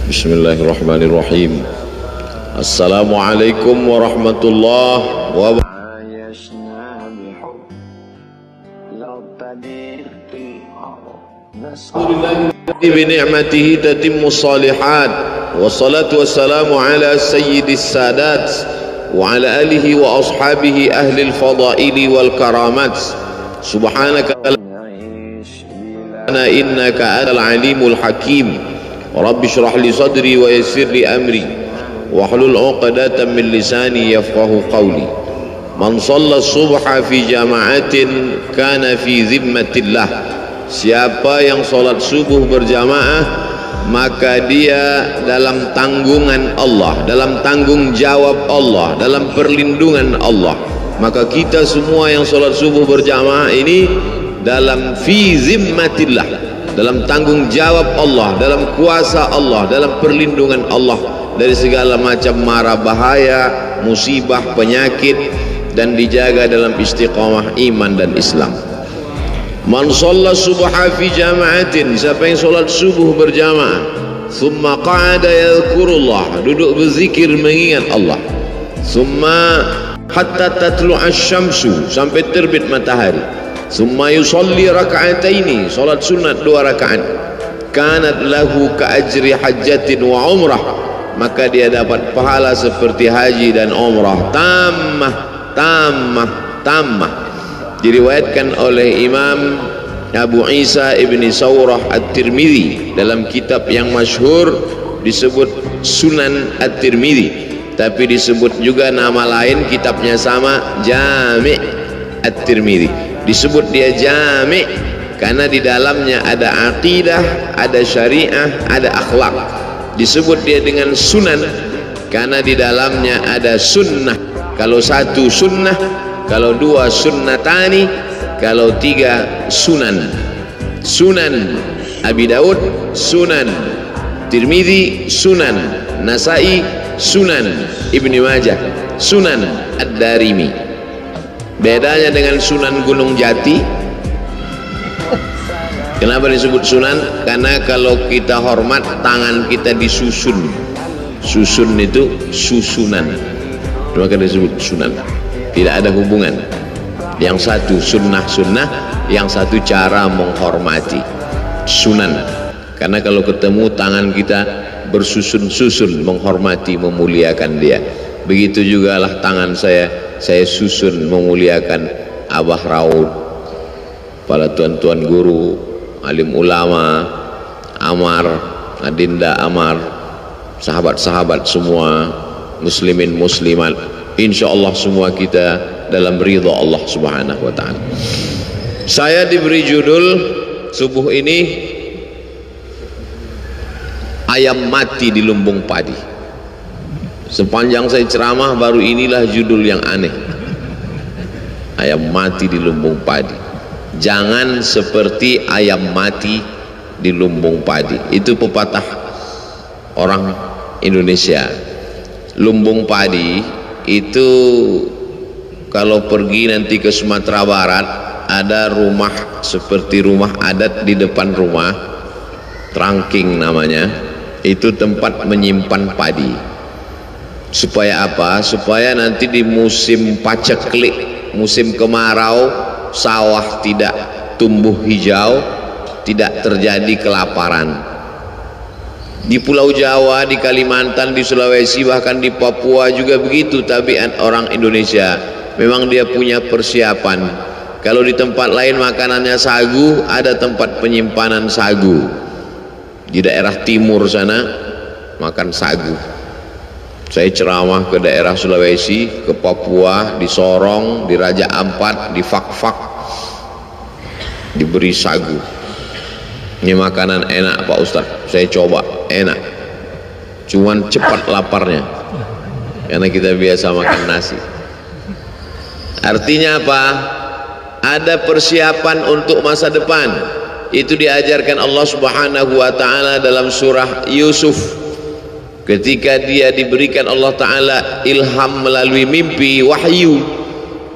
Bismillahirrahmanirrahim. Assalamualaikum warahmatullahi wabarakatuh. Bi ni'matihi tatimmu shalihat. Wassalatu wassalamu ala sayyidis sadat wa ala alihi wa ashabihi ahli al-fadaili wal karamat. Subhanaka la innaka antal alimul hakim. Rabbi shrah li sadri wa yassir li amri wahlul 'uqdatam min lisani yafqahu qawli. Man shalla subha fi jama'atin kana fi zimmatillah. Siapa yang sholat subuh berjamaah, maka dia dalam tanggungan Allah, dalam tanggung jawab Allah, dalam perlindungan Allah. Maka kita semua yang sholat subuh berjamaah ini dalam fi zimmatillah, dalam tanggung jawab Allah, dalam kuasa Allah, dalam perlindungan Allah dari segala macam mara bahaya, musibah, penyakit, dan dijaga dalam istiqamah iman dan Islam. Man shalla subha fi jama'atin, siapa yang salat subuh berjamaah, thumma qa'ada yadhkurullah, duduk berzikir mengingat Allah, thumma hatta tatlu'a asy-syamsu, sampai terbit matahari, thumma yusalli raka'ataini, salat sunat 2 rakaat, kanat lahu ka ajri hajjatin wa umrah, maka dia dapat pahala seperti haji dan umrah tammah. Diriwayatkan oleh Imam Abu Isa ibni Sawrah At-Tirmidzi dalam kitab yang masyhur disebut Sunan At-Tirmidzi, tapi disebut juga nama lain kitabnya sama, Jami' At-Tirmidzi. Disebut dia Jami' karena di dalamnya ada aqidah, ada syariah, ada akhlak. Disebut dia dengan Sunan karena di dalamnya ada sunnah. Kalau satu sunnah, kalau 2 sunnatani, kalau 3 sunan. Sunan Abi Daud, Sunan Tirmidzi, Sunan Nasai, Sunan Ibni Majah, Sunan Ad-Darimi. Bedanya dengan Sunan Gunung Jati, kenapa disebut sunan? Karena kalau kita hormat, tangan kita disusun. Susun itu susunan, maka disebut sunan. Tidak ada hubungan. Yang satu sunnah, yang satu cara menghormati, sunan. Karena kalau ketemu tangan kita bersusun-susun menghormati, memuliakan dia. Begitu juga lah tangan saya susun memuliakan Abah Raud, para tuan-tuan guru, alim ulama, Amar, Adinda Amar, sahabat-sahabat semua, muslimin muslimat, insyaallah semua kita dalam ridha Allah Subhanahu wa ta'ala. Saya diberi judul subuh ini, ayam mati di lumbung padi. Sepanjang saya ceramah baru inilah judul yang aneh, ayam mati di lumbung padi. Jangan seperti ayam mati di lumbung padi. Itu pepatah orang Indonesia. Lumbung padi itu kalau pergi nanti ke Sumatera Barat, ada rumah seperti rumah adat di depan rumah, trangking namanya, itu tempat menyimpan padi. Supaya apa? Supaya nanti di musim paceklik, musim kemarau, sawah tidak tumbuh hijau, tidak terjadi kelaparan. Di Pulau Jawa, di Kalimantan, di Sulawesi, bahkan di Papua juga begitu tabiat orang Indonesia. Memang dia punya persiapan. Kalau di tempat lain makanannya sagu, ada tempat penyimpanan sagu. Di daerah timur sana makan sagu. Saya ceramah ke daerah Sulawesi, ke Papua, di Sorong, di Raja Ampat, di Fak-Fak, diberi sagu. Ini makanan enak Pak Ustadz, saya coba, enak, cuman cepat laparnya karena kita biasa makan nasi. Artinya apa? Ada persiapan untuk masa depan. Itu diajarkan Allah Subhanahu wa ta'ala dalam surah Yusuf ketika dia diberikan Allah Ta'ala ilham melalui mimpi, wahyu.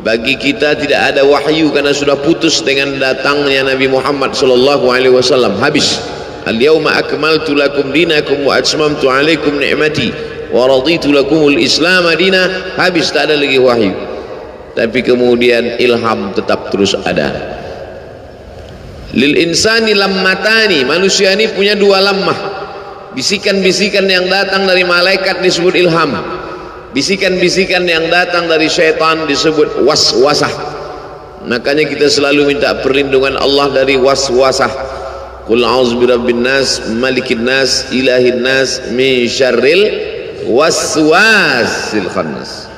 Bagi kita tidak ada wahyu karena sudah putus dengan datangnya Nabi Muhammad SAW. Habis. Al-yawma akmaltu lakum dinakum wa atmamtu alaikum ni'mati wa raditu lakumul islam dina. Habis, tak ada lagi wahyu. Tapi kemudian ilham tetap terus ada. Lil insani lammatani, manusia ini punya dua lammah. Bisikan-bisikan yang datang dari malaikat disebut ilham. Bisikan-bisikan yang datang dari syaitan disebut waswasah. Makanya kita selalu minta perlindungan Allah dari waswasah. Qul a'udzu birabbin nas, malikin nas, ilahin nas, min syarril waswasil khannas.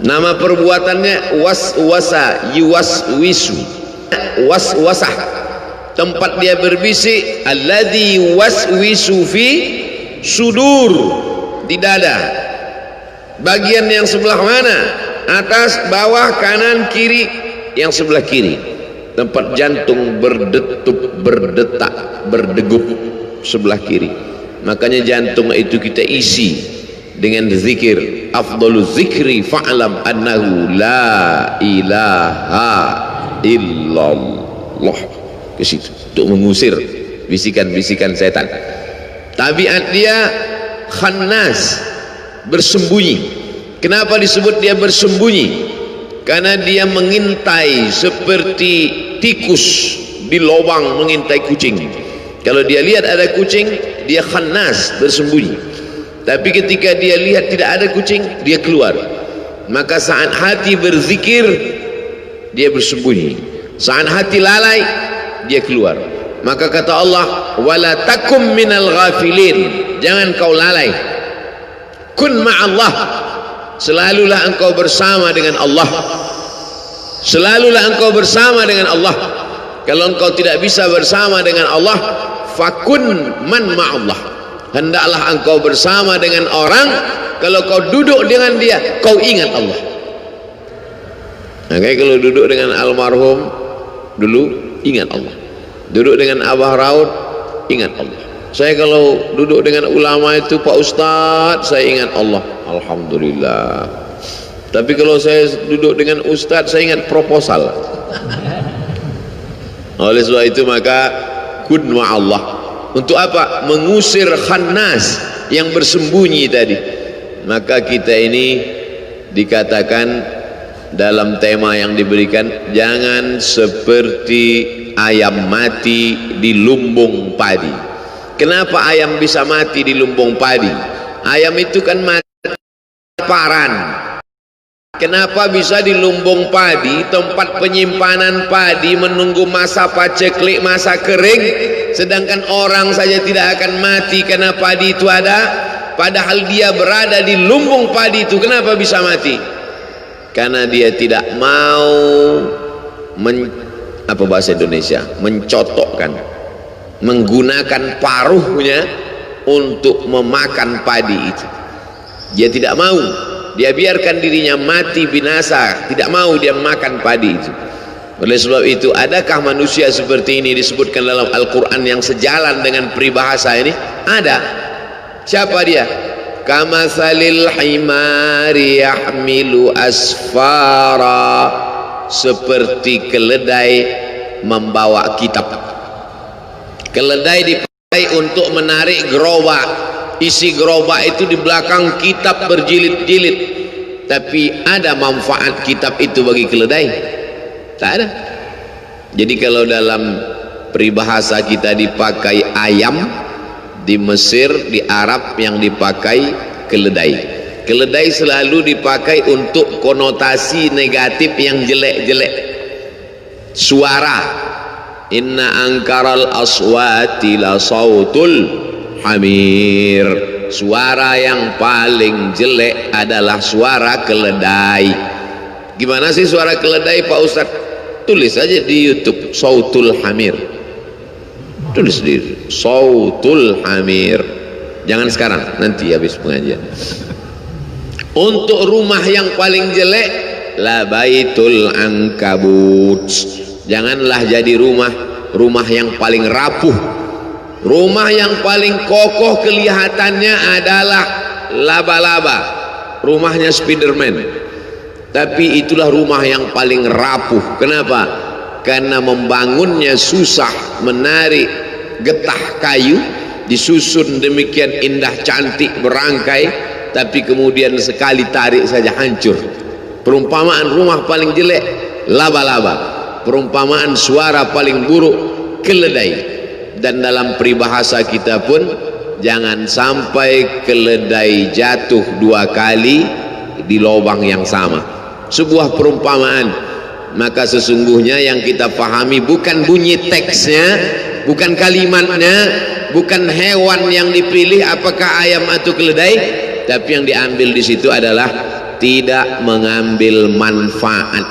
Nama perbuatannya waswasa, yuwaswisu. Waswasah, tempat dia berbisik, alladzi waswisu fi sudur, di dada. Bagian yang sebelah mana? Atas, bawah, kanan, kiri. Yang sebelah kiri, tempat jantung berdetup, berdetak, berdegup, sebelah kiri. Makanya jantung itu kita isi dengan zikir. Afdaluz zikri fa'lam annahu la ilaha illallah. Ke situ untuk mengusir bisikan-bisikan setan. Tabiat dia khannas, bersembunyi. Kenapa disebut dia bersembunyi? Karena dia mengintai seperti tikus di lubang mengintai kucing. Kalau dia lihat ada kucing, dia khannas, bersembunyi. Tapi ketika dia lihat tidak ada kucing, dia keluar. Maka saat hati berzikir, dia bersembunyi. Saat hati lalai, dia keluar. Maka kata Allah, wala takum minal ghafilin, jangan kau lalai. Kun ma'allah, selalulah engkau bersama dengan Allah. Selalulah engkau bersama dengan Allah. Kalau engkau tidak bisa bersama dengan Allah, fakun man ma'allah, hendaklah engkau bersama dengan orang. Kalau kau duduk dengan dia, kau ingat Allah. Makanya kalau duduk dengan almarhum dulu, ingat Allah. Duduk dengan Abah Raud, ingat Allah. Saya kalau duduk dengan ulama itu, Pak Ustadz, saya ingat Allah. Alhamdulillah. Tapi kalau saya duduk dengan Ustadz, saya ingat proposal. Oleh sebab itu maka kun ma'allah. Untuk apa? Mengusir khannas yang bersembunyi tadi. Maka kita ini dikatakan dalam tema yang diberikan, jangan seperti ayam mati di lumbung padi. Kenapa ayam bisa mati di lumbung padi? Ayam itu kan mati kelaparan. Kenapa bisa di lumbung padi, tempat penyimpanan padi, menunggu masa paceklik, masa kering, sedangkan orang saja tidak akan mati karena padi itu ada, padahal dia berada di lumbung padi itu. Kenapa bisa mati? Karena dia tidak mau apa bahasa Indonesia, mencotokkan, menggunakan paruhnya untuk memakan padi itu. Dia tidak mau, dia biarkan dirinya mati binasa, tidak mau dia makan padi itu. Oleh sebab itu, adakah manusia seperti ini disebutkan dalam Al-Quran yang sejalan dengan peribahasa ini? Ada. Siapa dia? Kamatsalil himari yahmilu asfara, seperti keledai membawa kitab. Keledai dipakai untuk menarik gerobak. Isi gerobak itu di belakang kitab berjilid-jilid. Tapi ada manfaat kitab itu bagi keledai? Tak ada. Jadi kalau dalam peribahasa kita dipakai ayam, di Mesir, di Arab yang dipakai keledai. Keledai selalu dipakai untuk konotasi negatif yang jelek-jelek. Suara. Inna angkaral aswati la sautul hamir. Suara yang paling jelek adalah suara keledai. Gimana sih suara keledai, Pak Ustaz? Tulis aja di YouTube, sautul hamir. Tulis di sautul hamir. Jangan sekarang, nanti habis pengajian. Untuk rumah yang paling jelek, la baitul ankabut. Janganlah jadi rumah yang paling rapuh. Rumah yang paling kokoh kelihatannya adalah laba-laba, rumahnya Spiderman, tapi itulah rumah yang paling rapuh. Kenapa? Karena membangunnya susah, menarik getah kayu, disusun demikian indah cantik berangkai, tapi kemudian sekali tarik saja hancur. Perumpamaan rumah paling jelek laba-laba, perumpamaan suara paling buruk keledai. Dan dalam peribahasa kita pun, jangan sampai keledai jatuh 2 kali di lubang yang sama. Sebuah perumpamaan. Maka sesungguhnya yang kita pahami bukan bunyi teksnya, bukan kalimatnya, bukan hewan yang dipilih apakah ayam atau keledai, tapi yang diambil di situ adalah tidak mengambil manfaat.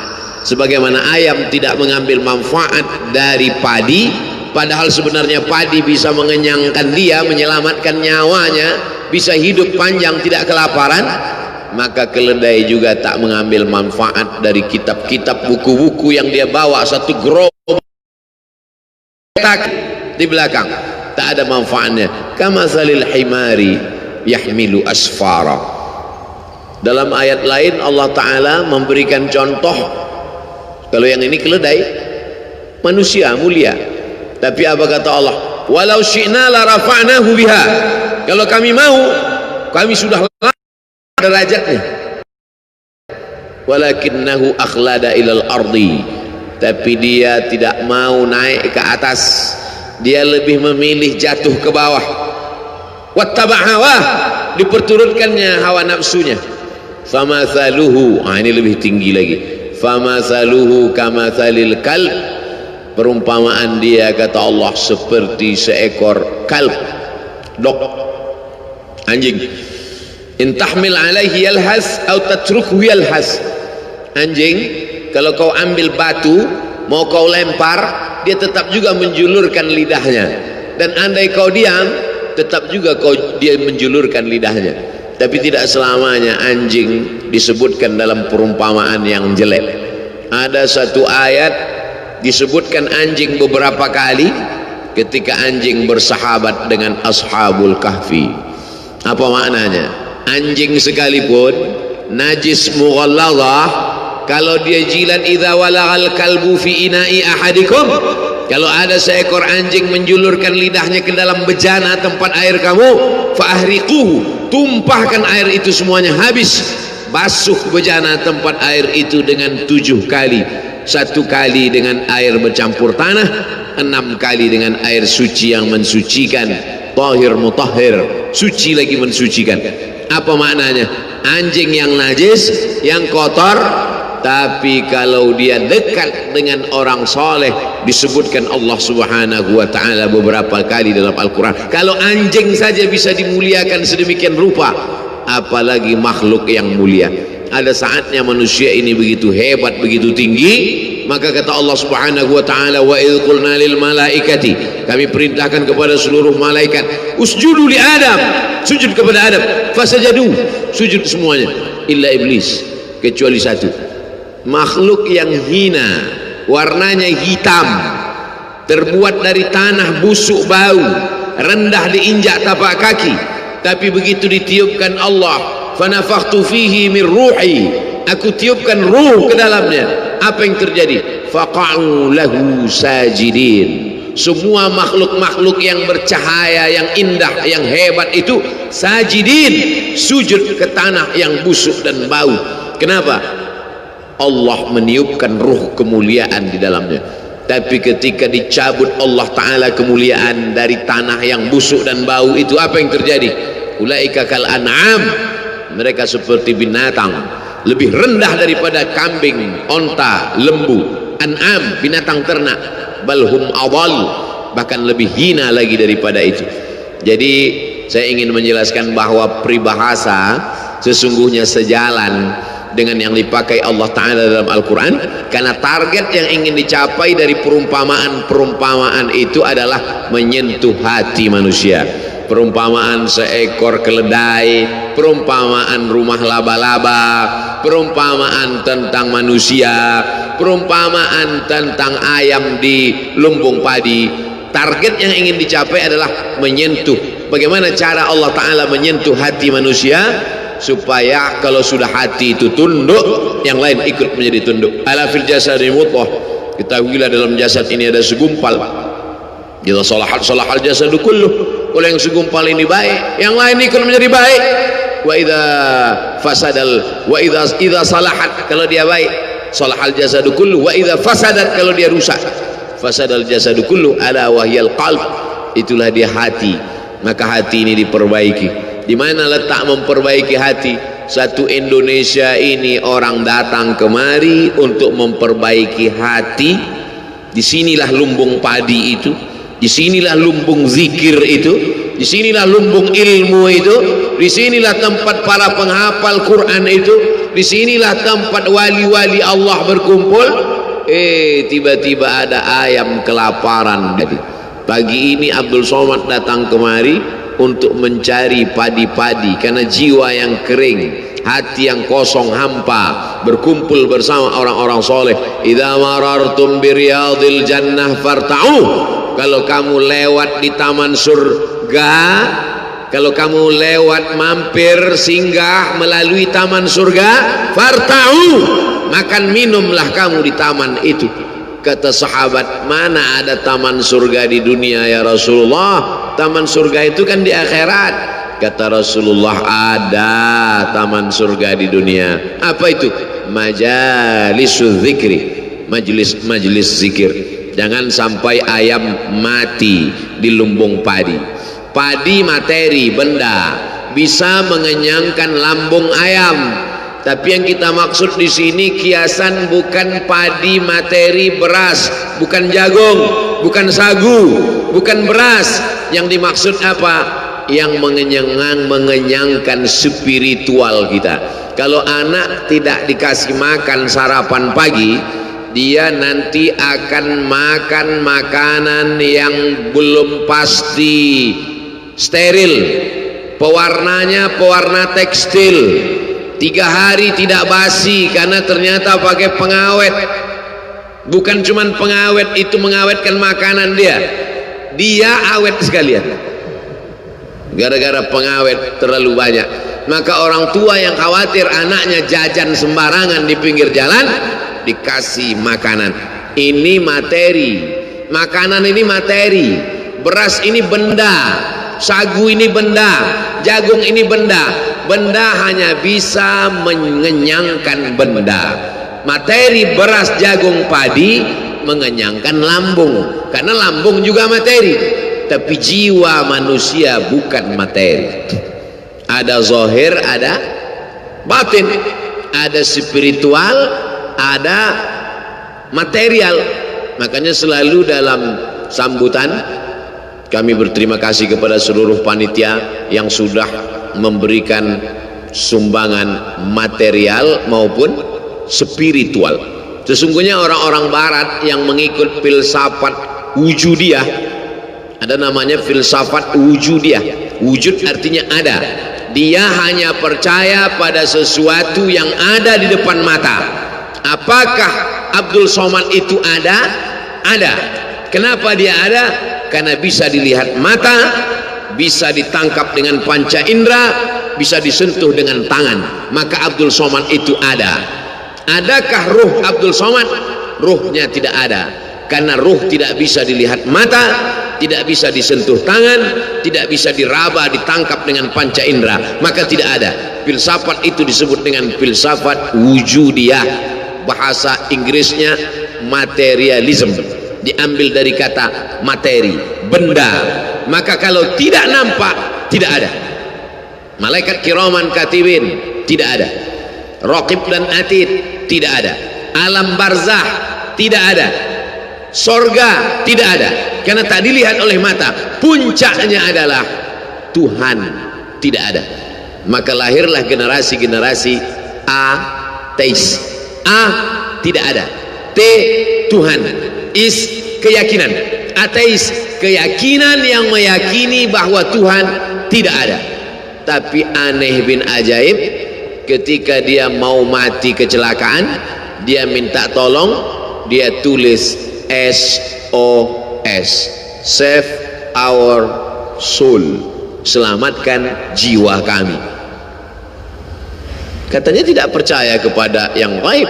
Sebagaimana ayam tidak mengambil manfaat dari padi, padahal sebenarnya padi bisa mengenyangkan dia, menyelamatkan nyawanya, bisa hidup panjang tidak kelaparan, maka keledai juga tak mengambil manfaat dari kitab-kitab, buku-buku yang dia bawa satu gerobak di belakang, tak ada manfaatnya. Kamatsalil himari yahmilu asfara. Dalam ayat lain Allah Ta'ala memberikan contoh, kalau yang ini keledai manusia mulia, tapi apa kata Allah? Walau syi'na la rafa'nahu biha. Kalau kami mau, kami sudah derajatnya. Walakinnahu akhlada ilal ardi. Tapi dia tidak mau naik ke atas. Dia lebih memilih jatuh ke bawah. Wattaba' hawa, diperturutkannya hawa nafsunya. Famathaluhu, ini lebih tinggi lagi. Famathaluhu kamathalil kalb. Perumpamaan dia kata Allah seperti seekor kalb, dog, anjing. In tahmil alaihi yalhas atau tatrukhu yalhas. Anjing kalau kau ambil batu mau kau lempar, dia tetap juga menjulurkan lidahnya, dan andai kau diam tetap juga dia menjulurkan lidahnya. Tapi tidak selamanya anjing disebutkan dalam perumpamaan yang jelek. Ada satu ayat disebutkan anjing beberapa kali ketika anjing bersahabat dengan ashabul kahfi. Apa maknanya? Anjing sekalipun najis mughalladhah, kalau dia jilat idza walagal kalbu fi ina'i ahadikum, kalau ada seekor anjing menjulurkan lidahnya ke dalam bejana tempat air kamu, fa ahriquhu, tumpahkan air itu semuanya habis, basuh bejana tempat air itu dengan 7 kali. 1 kali dengan air bercampur tanah, 6 kali dengan air suci yang mensucikan, tahir mutahhir, suci lagi mensucikan. Apa maknanya? Anjing yang najis, yang kotor, tapi kalau dia dekat dengan orang soleh, disebutkan Allah Subhanahu wa ta'ala beberapa kali dalam Al-Quran. Kalau anjing saja bisa dimuliakan sedemikian rupa, apalagi makhluk yang mulia. Ada saatnya manusia ini begitu hebat, begitu tinggi, maka kata Allah Subhanahu wa ta'ala, wa idh qulna lil malaikati, kami perintahkan kepada seluruh malaikat, usjudu li Adam, sujud kepada Adam, fasajadu, sujud semuanya, illa iblis, kecuali satu, makhluk yang hina, warnanya hitam, terbuat dari tanah busuk bau, rendah diinjak tapak kaki, tapi begitu ditiupkan Allah, fanafakhtu fihi min ruhi, aku tiupkan ruh ke dalamnya, apa yang terjadi? Faqa'u lahu sajidin. Semua makhluk-makhluk yang bercahaya, yang indah, yang hebat itu sajidin, sujud ke tanah yang busuk dan bau. Kenapa? Allah meniupkan ruh kemuliaan di dalamnya. Tapi ketika dicabut Allah Ta'ala kemuliaan dari tanah yang busuk dan bau itu, apa yang terjadi? Ulaika kal an'am, mereka seperti binatang, lebih rendah daripada kambing, onta, lembu. An'am, binatang ternak. Balhum adal, bahkan lebih hina lagi daripada itu. Jadi saya ingin menjelaskan bahwa peribahasa sesungguhnya sejalan dengan yang dipakai Allah Ta'ala dalam Al-Quran, karena target yang ingin dicapai dari perumpamaan-perumpamaan itu adalah menyentuh hati manusia. Perumpamaan seekor keledai, perumpamaan rumah laba-laba, perumpamaan tentang manusia, perumpamaan tentang ayam di lumbung padi. Target yang ingin dicapai adalah menyentuh Bagaimana cara Allah Ta'ala menyentuh hati manusia supaya kalau sudah hati itu tunduk, yang lain ikut menjadi tunduk. Ala fil jasadi mudghah, ketahuilah dalam jasad ini ada segumpal. Jika salahal jasadu kulluh, kalau yang segumpal ini baik, yang lain ikut menjadi baik. Wa idza salahat, kalau dia baik, salahal jasadu kulluh. Wa idza fasadat, kalau dia rusak, fasadal jasadu kulluh. Ala wahyal qalb, itulah dia hati. Maka hati ini diperbaiki. Di mana letak memperbaiki hati? Satu Indonesia ini orang datang kemari untuk memperbaiki hati. Disinilah lumbung padi itu, disinilah lumbung zikir itu, disinilah lumbung ilmu itu, disinilah tempat para penghafal Quran itu, disinilah tempat wali-wali Allah berkumpul. Tiba-tiba ada ayam kelaparan. Pagi ini Abdul Somad datang kemari untuk mencari padi-padi, karena jiwa yang kering, hati yang kosong hampa, berkumpul bersama orang-orang soleh. Idza marartum biriyadil jannah farta'u, kalau kamu lewat di taman surga, kalau kamu lewat mampir singgah melalui taman surga, farta'u, makan minumlah kamu di taman itu. Kata sahabat, mana ada taman surga di dunia ya Rasulullah? Taman surga itu kan di akhirat. Kata Rasulullah, ada taman surga di dunia. Apa itu? Majalisul zikri, majelis zikir. Jangan sampai ayam mati di lumbung padi. Padi materi, benda, bisa mengenyangkan lambung ayam. Tapi yang kita maksud di sini kiasan bukan padi materi beras, bukan jagung, bukan sagu, bukan beras. Yang dimaksud apa? Yang mengenyangkan spiritual kita. Kalau anak tidak dikasih makan sarapan pagi, dia nanti akan makan makanan yang belum pasti, steril, pewarnanya pewarna tekstil. 3 hari tidak basi karena ternyata pakai pengawet. Bukan cuman pengawet itu mengawetkan makanan dia awet sekalian gara-gara pengawet terlalu banyak. Maka orang tua yang khawatir anaknya jajan sembarangan di pinggir jalan, dikasih makanan. Ini materi, makanan ini materi, beras ini benda, sagu ini benda, jagung ini benda. Benda hanya bisa mengenyangkan benda. Materi beras, jagung, padi mengenyangkan lambung, karena lambung juga materi. Tapi jiwa manusia bukan materi. Ada zahir, ada batin, ada spiritual, ada material. Makanya selalu dalam sambutan kami berterima kasih kepada seluruh panitia yang sudah memberikan sumbangan material maupun spiritual. Sesungguhnya orang-orang barat yang mengikut filsafat wujudiyah, ada namanya filsafat wujudiyah. Wujud artinya ada. Dia hanya percaya pada sesuatu yang ada di depan mata. Apakah Abdul Somad itu ada? Ada. Kenapa dia ada? Karena bisa dilihat mata, bisa ditangkap dengan panca indera, bisa disentuh dengan tangan. Maka Abdul Somad itu ada. Adakah ruh Abdul Somad? Ruhnya tidak ada, karena ruh tidak bisa dilihat mata, tidak bisa disentuh tangan, tidak bisa diraba, ditangkap dengan panca indera. Maka tidak ada. Filsafat itu disebut dengan filsafat wujudiyah. Bahasa Inggrisnya materialism, diambil dari kata materi, benda. Maka kalau tidak nampak, tidak ada. Malaikat kiraman katibin tidak ada. Raqib dan atid tidak ada. Alam barzah tidak ada. Sorga tidak ada, karena tak dilihat oleh mata. Puncaknya adalah Tuhan tidak ada. Maka lahirlah generasi-generasi ateis. A tidak ada, T Tuhan, is keyakinan. Ateis keyakinan yang meyakini bahwa Tuhan tidak ada. Tapi aneh bin ajaib, ketika dia mau mati kecelakaan, dia minta tolong, dia tulis SOS, save our soul. selamatkan jiwa kami. Katanya tidak percaya kepada yang gaib,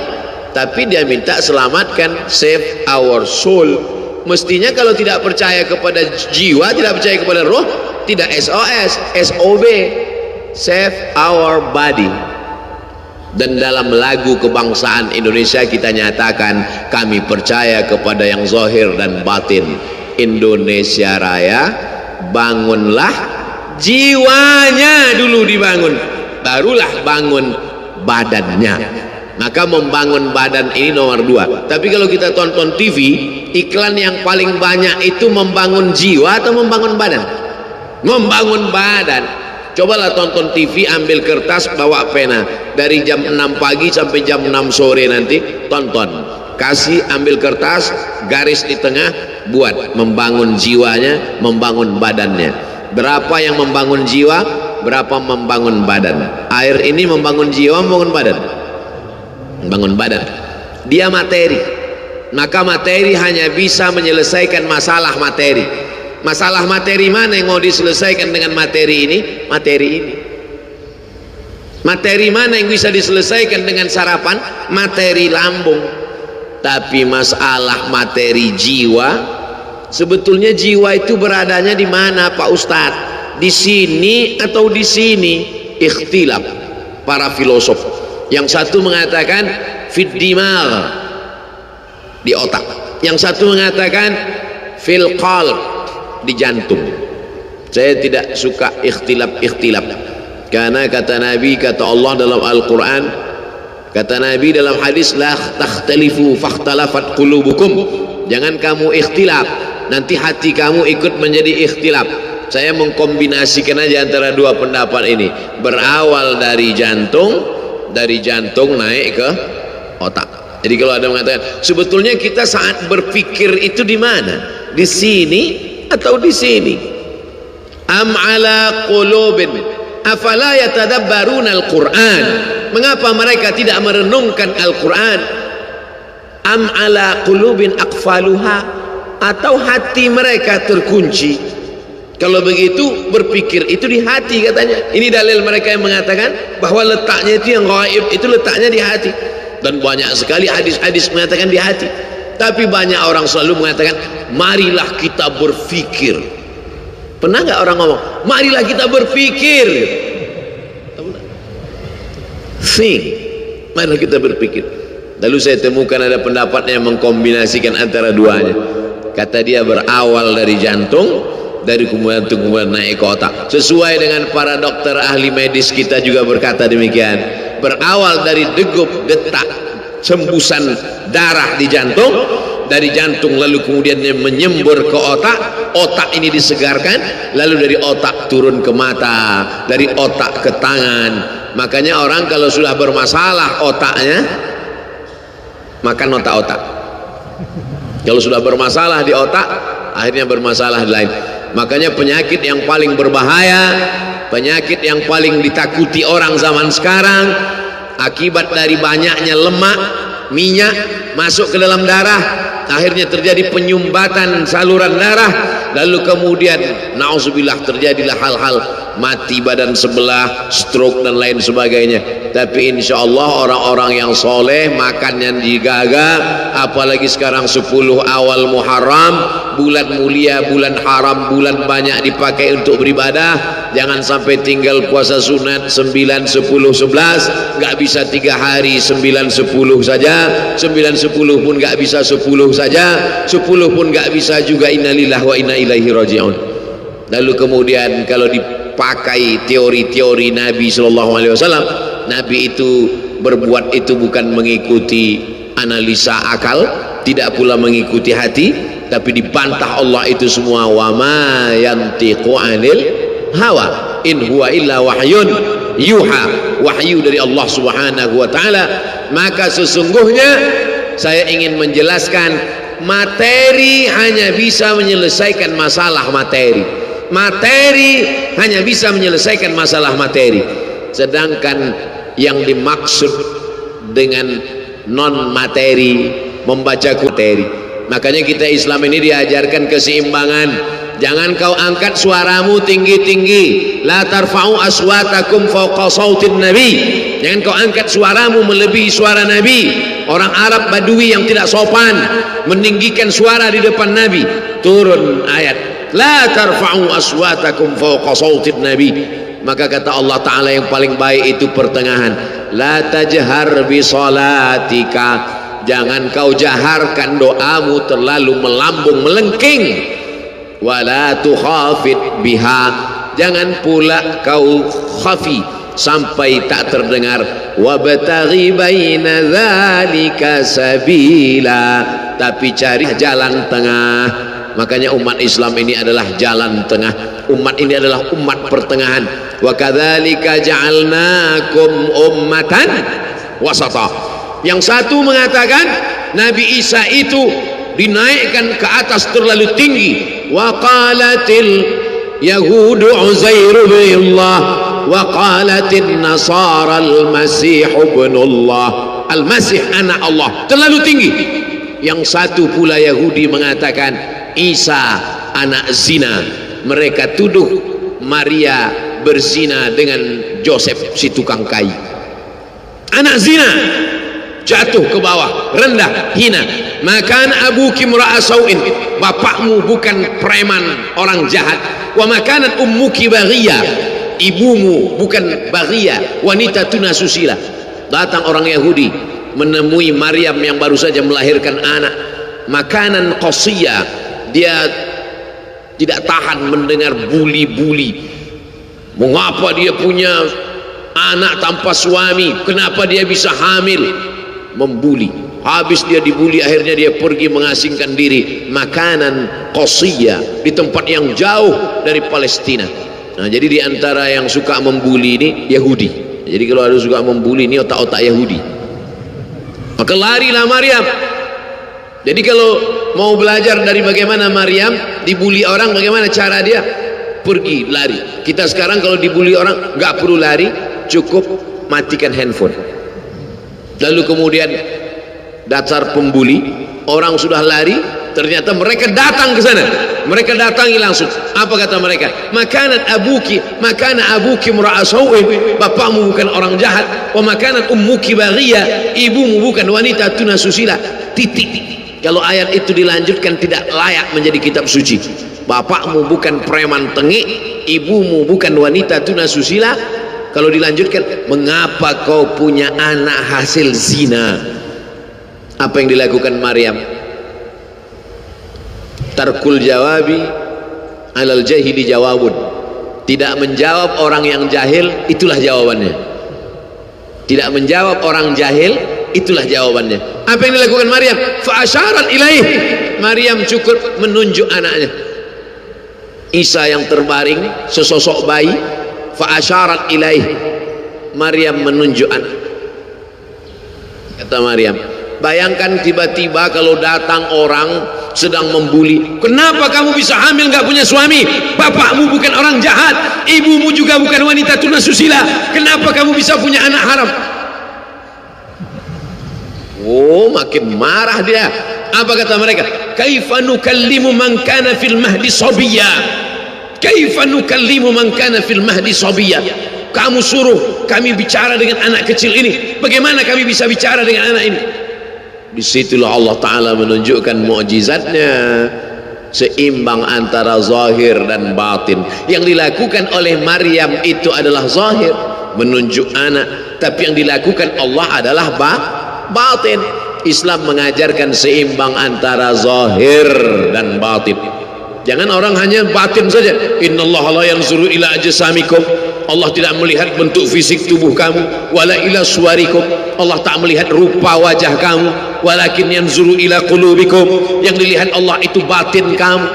tapi dia minta selamatkan, save our soul. Mestinya kalau tidak percaya kepada jiwa, tidak percaya kepada roh, tidak SOS, SOB, save our body. Dan dalam lagu kebangsaan Indonesia kita nyatakan, kami percaya kepada yang zahir dan batin. Indonesia Raya, bangunlah jiwanya dulu dibangun, barulah bangun badannya. Maka membangun badan ini nomor 2. Tapi kalau kita tonton TV, iklan yang paling banyak itu membangun jiwa atau membangun badan? Membangun badan. Cobalah tonton TV, ambil kertas, bawa pena, dari jam 6 pagi sampai jam 6 sore nanti tonton, kasih ambil kertas, garis di tengah, buat membangun jiwanya, membangun badannya. Berapa yang membangun jiwa, berapa membangun badan? Air ini membangun jiwa, membangun badan? Membangun badan. Dia materi, maka materi hanya bisa menyelesaikan masalah materi. Masalah materi mana yang mau diselesaikan dengan materi ini? Materi ini. Materi mana yang bisa diselesaikan dengan sarapan? Materi lambung. Tapi masalah materi jiwa, sebetulnya jiwa itu beradanya di mana Pak Ustadz? Di sini atau di sini? Ikhtilaf para filosof. Yang satu mengatakan fid dimal, di otak. Yang satu mengatakan fil qalb, di jantung. Saya tidak suka ikhtilaf karena kata Nabi, kata Allah dalam Al-Quran, kata Nabi dalam hadis, la takhtalifu fakhtalafat qulubukum, jangan kamu ikhtilaf, nanti hati kamu ikut menjadi ikhtilaf. Saya mengkombinasikan aja antara dua pendapat ini, berawal dari jantung naik ke otak. Jadi kalau ada mengatakan sebetulnya kita saat berpikir itu di mana, di sini atau di sini? Am ala qulubin afala yatadabbaruna al-Qur'an, mengapa mereka tidak merenungkan Al-Quran? Am ala qulubin aqfaluha, atau hati mereka terkunci? Kalau begitu berpikir itu di hati katanya. Ini dalil mereka yang mengatakan bahwa letaknya itu yang gaib, itu letaknya di hati. Dan banyak sekali hadis-hadis mengatakan di hati. Tapi banyak orang selalu mengatakan marilah kita berpikir. Pernah nggak orang ngomong marilah kita berpikir? Think, marilah kita berpikir. Lalu saya temukan ada pendapat yang mengkombinasikan antara duanya. Kata dia berawal dari jantung, dari kemudian naik ke otak. Sesuai dengan para dokter ahli medis kita juga berkata demikian. Berawal dari degup, detak, sembusan darah di jantung, dari jantung lalu kemudian menyembur ke otak, otak ini disegarkan, lalu dari otak turun ke mata, dari otak ke tangan. Makanya orang kalau sudah bermasalah otaknya, makan otak-otak. Kalau sudah bermasalah di otak, akhirnya bermasalah di lain. Makanya penyakit yang paling berbahaya, penyakit yang paling ditakuti orang zaman sekarang, akibat dari banyaknya lemak, minyak masuk ke dalam darah, akhirnya terjadi penyumbatan saluran darah, lalu kemudian na'udzubillah terjadilah hal-hal mati badan sebelah, stroke dan lain sebagainya. Tapi insya Allah orang-orang yang soleh makannya digaga, apalagi sekarang 10 awal Muharram, bulan mulia, bulan haram, bulan banyak dipakai untuk beribadah. Jangan sampai tinggal puasa sunat 9, 10, 11, nggak bisa 3 hari, 9, 10 saja, 9, 10 pun nggak bisa 10 saja, 10 pun nggak bisa juga, innalillah wa inna ilaihi raji'un. Lalu kemudian kalau dipakai teori-teori Nabi SAW, Nabi itu berbuat itu bukan mengikuti analisa akal, tidak pula mengikuti hati, tapi dibantah Allah itu semua. Wa ma yantiqu 'anil hawa in huwa illa wahyun yuha, wahyu dari Allah Subhanahu wa taala. Maka sesungguhnya saya ingin menjelaskan, materi hanya bisa menyelesaikan masalah materi. Materi hanya bisa menyelesaikan masalah materi. Sedangkan yang dimaksud dengan non materi, membaca materi, Makanya kita Islam ini diajarkan keseimbangan. Jangan kau angkat suaramu tinggi-tinggi. La tarfa'u aswatakum fawqa sautin nabi. Jangan kau angkat suaramu melebihi suara Nabi. Orang Arab Badui yang tidak sopan meninggikan suara di depan Nabi. Turun ayat, la tarfa'u aswatakum fawqa sautin nabi. Maka kata Allah Ta'ala yang paling baik itu pertengahan. La tajhar bi salatika. Jangan kau jaharkan doamu terlalu melambung melengking. Wala tukhafit biha. Jangan pula kau khafi sampai tak terdengar. Wabtaghi baina dzalika sabila. Tapi cari jalan tengah. Makanya umat Islam ini adalah jalan tengah. Umat ini adalah umat pertengahan. Wa kadzalika ja'alnakum ummatan wasata. Yang satu mengatakan Nabi Isa itu dinaikkan ke atas terlalu tinggi. Wa qalatil yahudu Uzair bin Allah wa qalatil nasara al-masih ibnullah. Al-masih anak Allah, terlalu tinggi. Yang satu pula Yahudi mengatakan Isa anak zina. Mereka tuduh Maria berzina dengan Joseph si tukang kayu. Anak zina, jatuh ke bawah, rendah, hina. Makan abuki mura'asauin. Bapakmu bukan preman, orang jahat. Wa makanan ummuki baghiyah. Ibumu bukan baghiyah, wanita tunasusila. Datang orang Yahudi menemui Maryam yang baru saja melahirkan anak. Makanan qasiyah. Dia tidak tahan mendengar buli-buli. Mengapa dia punya anak tanpa suami? Kenapa dia bisa hamil? Membuli. Habis dia dibuli, akhirnya dia pergi mengasingkan diri. Makanan qasiyah, di tempat yang jauh dari Palestina. Nah, jadi di antara yang suka membuli ini Yahudi. Jadi kalau ada suka membuli ini otak-otak Yahudi. Maka larilah Maryam. Jadi kalau mau belajar dari bagaimana Maryam dibuli orang, bagaimana cara dia, pergi lari. Kita sekarang kalau dibuli orang nggak perlu lari, cukup matikan handphone. Lalu kemudian dasar pembuli, orang sudah lari, ternyata mereka datang ke sana. Mereka datangi langsung. Apa kata mereka? Makanan abuki mura'asauin. Bapakmu bukan orang jahat. Wa makanan ummuki baghiyah. Ibumu bukan wanita tunasusila. Titik. Kalau ayat itu dilanjutkan tidak layak menjadi kitab suci. Bapakmu bukan preman tengik, ibumu bukan wanita tunasusila. Kalau dilanjutkan, mengapa kau punya anak hasil zina? Apa yang dilakukan Maryam? Tarkul jawabi alal jahili jawabun. Tidak menjawab orang yang jahil, itulah jawabannya. Tidak menjawab orang jahil, itulah jawabannya. Apa yang dilakukan Maryam? Fa asyarat ilaih. Maryam cukup menunjuk anaknya. Isa yang terbaring sesosok bayi. Fa asyarat ilaih. Maryam menunjuk anak. Kata Maryam, bayangkan tiba-tiba kalau datang orang sedang membuli. Kenapa kamu bisa hamil nggak punya suami? Bapakmu bukan orang jahat, ibumu juga bukan wanita tunasusila. Kenapa kamu bisa punya anak haram? Oh, makin marah dia. Apa kata mereka? Kaifa nukallimu man kana fil mahdi sabiyya? Kaifa nukallimu man kana fil mahdi sabiyya? Kamu suruh kami bicara dengan anak kecil ini. Bagaimana kami bisa bicara dengan anak ini? Disitulah Allah Ta'ala menunjukkan mukjizatnya, seimbang antara zahir dan batin. Yang dilakukan oleh Maryam itu adalah zahir, menunjuk anak. Tapi yang dilakukan Allah adalah batin. Islam mengajarkan seimbang antara zahir dan batin. Jangan orang hanya batin saja. Innallaha la yanzuru ila ajsamikum. Allah tidak melihat bentuk fisik tubuh kamu. Wala ila suwarikum. Allah tak melihat rupa wajah kamu. Walakin yanzuru ila qulubikum. Yang dilihat Allah itu batin kamu.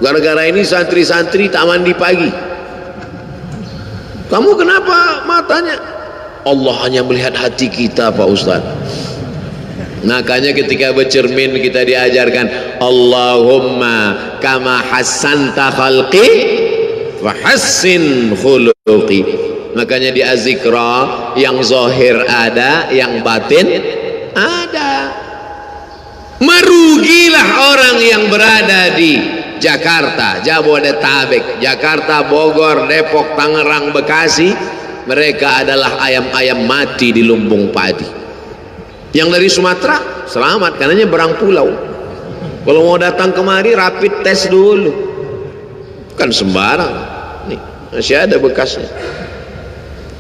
Gara-gara ini santri-santri tak mandi pagi. Kamu kenapa matanya? Allah hanya melihat hati kita, Pak Ustaz. Makanya ketika bercermin kita diajarkan Allahumma kama hassanta khalqi wa hassin khuluqi. Makanya di Az-Zikra yang zahir ada, yang batin ada. Merugilah orang yang berada di Jakarta, Jabodetabek, Jakarta, Bogor, Depok, Tangerang, Bekasi. Mereka adalah ayam-ayam mati di lumbung padi. Yang dari Sumatera selamat, karena nyebrang pulau. Kalau mau datang kemari rapid test dulu, kan sembarang. Nih masih ada bekasnya.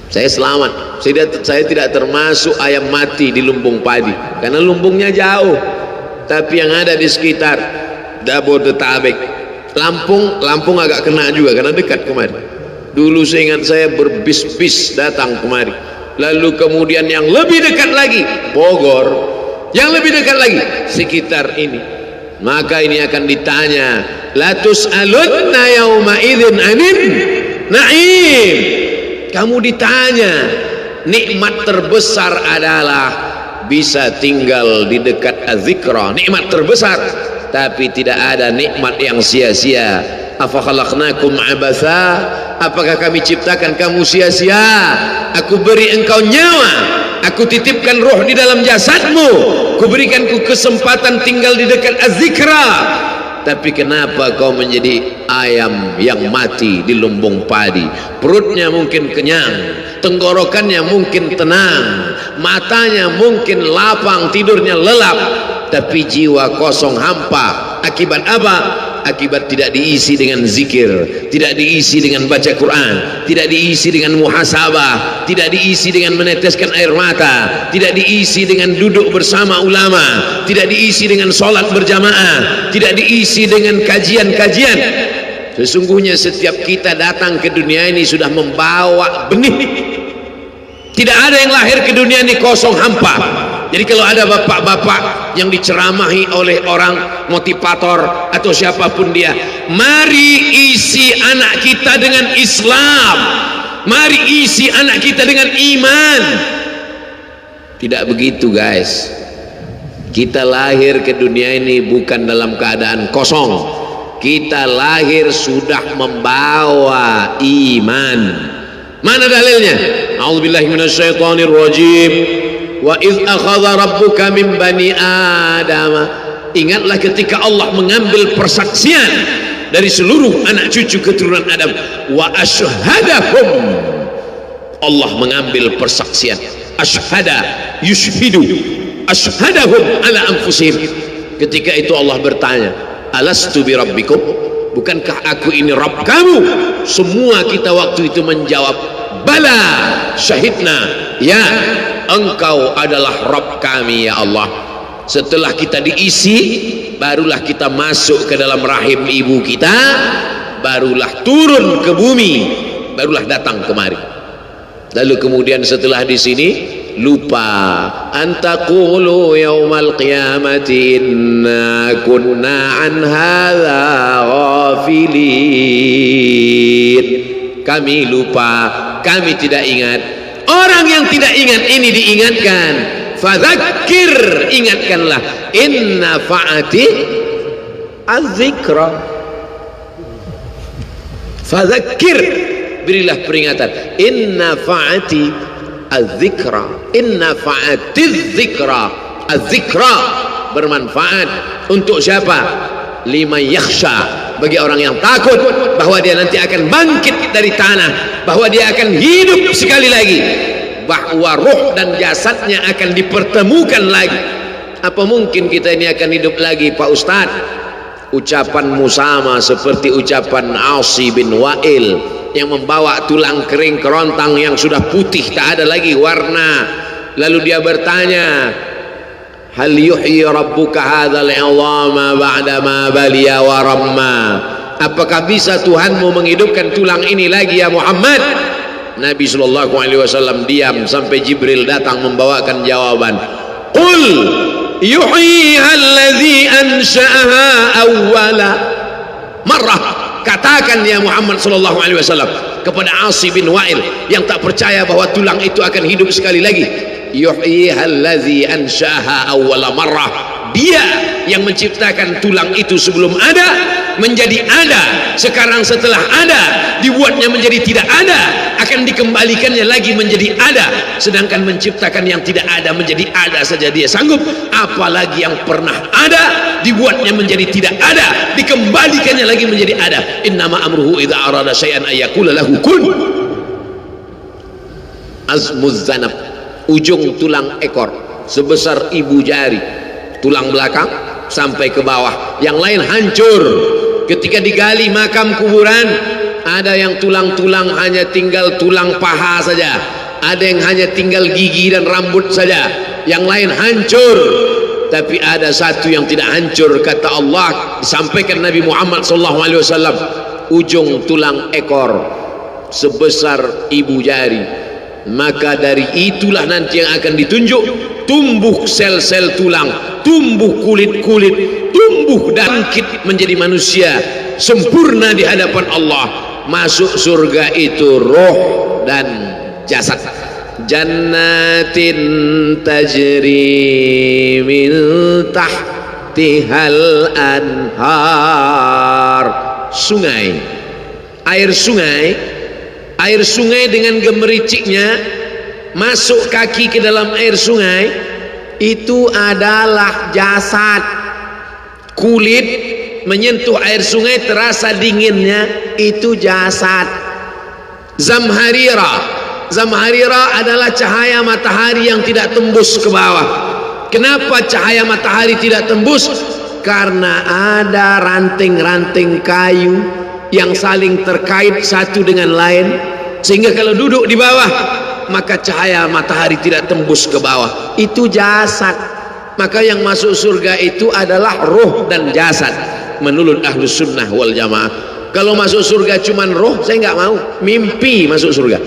Saya selamat, saya tidak termasuk ayam mati di lumbung padi karena lumbungnya jauh. Tapi yang ada di sekitar Jabodetabek, Lampung agak kena juga karena dekat kemari. Dulu seingat saya berbis-bis datang kemari. Lalu kemudian yang lebih dekat lagi Bogor, yang lebih dekat lagi sekitar ini. Maka ini akan ditanya, la tus'alunna yauma idzin anin na'im. Kamu ditanya, nikmat terbesar adalah bisa tinggal di dekat az-zikra, nikmat terbesar. Tapi tidak ada nikmat yang sia-sia. Afa khalaqnakum abatha, apakah kami ciptakan kamu sia-sia? Aku beri engkau nyawa, aku titipkan roh di dalam jasadmu, kuberikan ku kesempatan tinggal di dekat az-zikra. Tapi kenapa kau menjadi ayam yang mati di lumbung padi? Perutnya mungkin kenyang, tenggorokannya mungkin tenang, matanya mungkin lapang, tidurnya lelap, tapi jiwa kosong hampa. Akibat apa? Akibat tidak diisi dengan zikir, tidak diisi dengan baca Quran, tidak diisi dengan muhasabah, tidak diisi dengan meneteskan air mata, tidak diisi dengan duduk bersama ulama, tidak diisi dengan sholat berjamaah, tidak diisi dengan kajian-kajian. Sesungguhnya setiap kita datang ke dunia ini sudah membawa benih. Tidak ada yang lahir ke dunia ini kosong hampa. Jadi kalau ada bapak-bapak yang diceramahi oleh orang motivator atau siapapun dia, mari isi anak kita dengan Islam, mari isi anak kita dengan iman. Tidak begitu guys. Kita lahir ke dunia ini bukan dalam keadaan kosong. Kita lahir sudah membawa iman. Mana dalilnya? A'udzubillahi minasyaitonir rajim. Wa idz akhadha rabbuka min bani Adam. Ingatlah ketika Allah mengambil persaksian dari seluruh anak cucu keturunan Adam. Wa asyhadahum. Allah mengambil persaksian. Asyhada yushhidu. Asyhadahum ala anfusihim. Ketika itu Allah bertanya, alastu bi rabbikum? Bukankah aku ini Rabb kamu? Semua kita waktu itu menjawab, bala syahidna, ya engkau adalah Rabb kami ya Allah. Setelah kita diisi, barulah kita masuk ke dalam rahim ibu kita, barulah turun ke bumi, barulah datang kemari. Lalu kemudian setelah di sini lupa, antaqulu yaumal qiyamati inna kunna an hadza ghafilin. Kami lupa, kami tidak ingat. Orang yang tidak ingat ini diingatkan. Fadzakir, ingatkanlah. Inna fa'ati az-zikra. Fadzakir, berilah peringatan. Inna fa'ati az-zikra. Inna fa'ati az-zikra. Az-zikra bermanfaat untuk siapa? Liman yakhsha, bagi orang yang takut bahwa dia nanti akan bangkit dari tanah, bahwa dia akan hidup sekali lagi, bahwa ruh dan jasadnya akan dipertemukan lagi. Apa mungkin kita ini akan hidup lagi Pak Ustadz? Ucapanmu sama seperti ucapan Asi bin Wa'il yang membawa tulang kering kerontang yang sudah putih tak ada lagi warna. Lalu dia bertanya, hal yuhyi rabbuka hadzal 'idhama ba'da ma baliya wa ramma? Apakah bisa Tuhanmu menghidupkan tulang ini lagi ya Muhammad? Nabi sallallahu alaihi wasallam diam sampai Jibril datang membawakan jawaban. Qul yuhyiha allazi ansha'aha awwala marrah. Katakan ya Muhammad sallallahu alaihi wasallam kepada Asi bin Wa'il yang tak percaya bahwa tulang itu akan hidup sekali lagi. Yuhyiha allazi ansha'aha awwala marrah. Dia yang menciptakan tulang itu sebelum ada, menjadi ada, sekarang setelah ada dibuatnya menjadi tidak ada, akan dikembalikannya lagi menjadi ada. Sedangkan menciptakan yang tidak ada menjadi ada saja dia sanggup, apalagi yang pernah ada dibuatnya menjadi tidak ada, dikembalikannya lagi menjadi ada. Innama amruhu idza arada syai'an ayyaqula lahu kun. Azmuz zanab, ujung tulang ekor sebesar ibu jari, tulang belakang sampai ke bawah, yang lain hancur. Ketika digali makam kuburan, ada yang tulang-tulang hanya tinggal tulang paha saja, ada yang hanya tinggal gigi dan rambut saja, yang lain hancur. Tapi ada satu yang tidak hancur, kata Allah, disampaikan Nabi Muhammad SAW, ujung tulang ekor sebesar ibu jari. Maka dari itulah nanti yang akan ditunjuk, tumbuh sel-sel tulang, tumbuh kulit-kulit, tumbuh bangkit menjadi manusia sempurna di hadapan Allah. Masuk surga itu roh dan jasad. Jannatin tajri min tahtihal anhar, sungai, air sungai. Air sungai dengan gemericiknya masuk kaki ke dalam air sungai, itu adalah jasad. Kulit menyentuh air sungai terasa dinginnya, itu jasad. Zamharira, zamharira adalah cahaya matahari yang tidak tembus ke bawah. Kenapa cahaya matahari tidak tembus? Karena ada ranting-ranting kayu yang saling terkait satu dengan lain, sehingga kalau duduk di bawah maka cahaya matahari tidak tembus ke bawah. Itu jasad. Maka yang masuk surga itu adalah roh dan jasad menurut Ahlus Sunnah wal Jamaah. Kalau masuk surga cuman roh, saya nggak mau, mimpi masuk surga.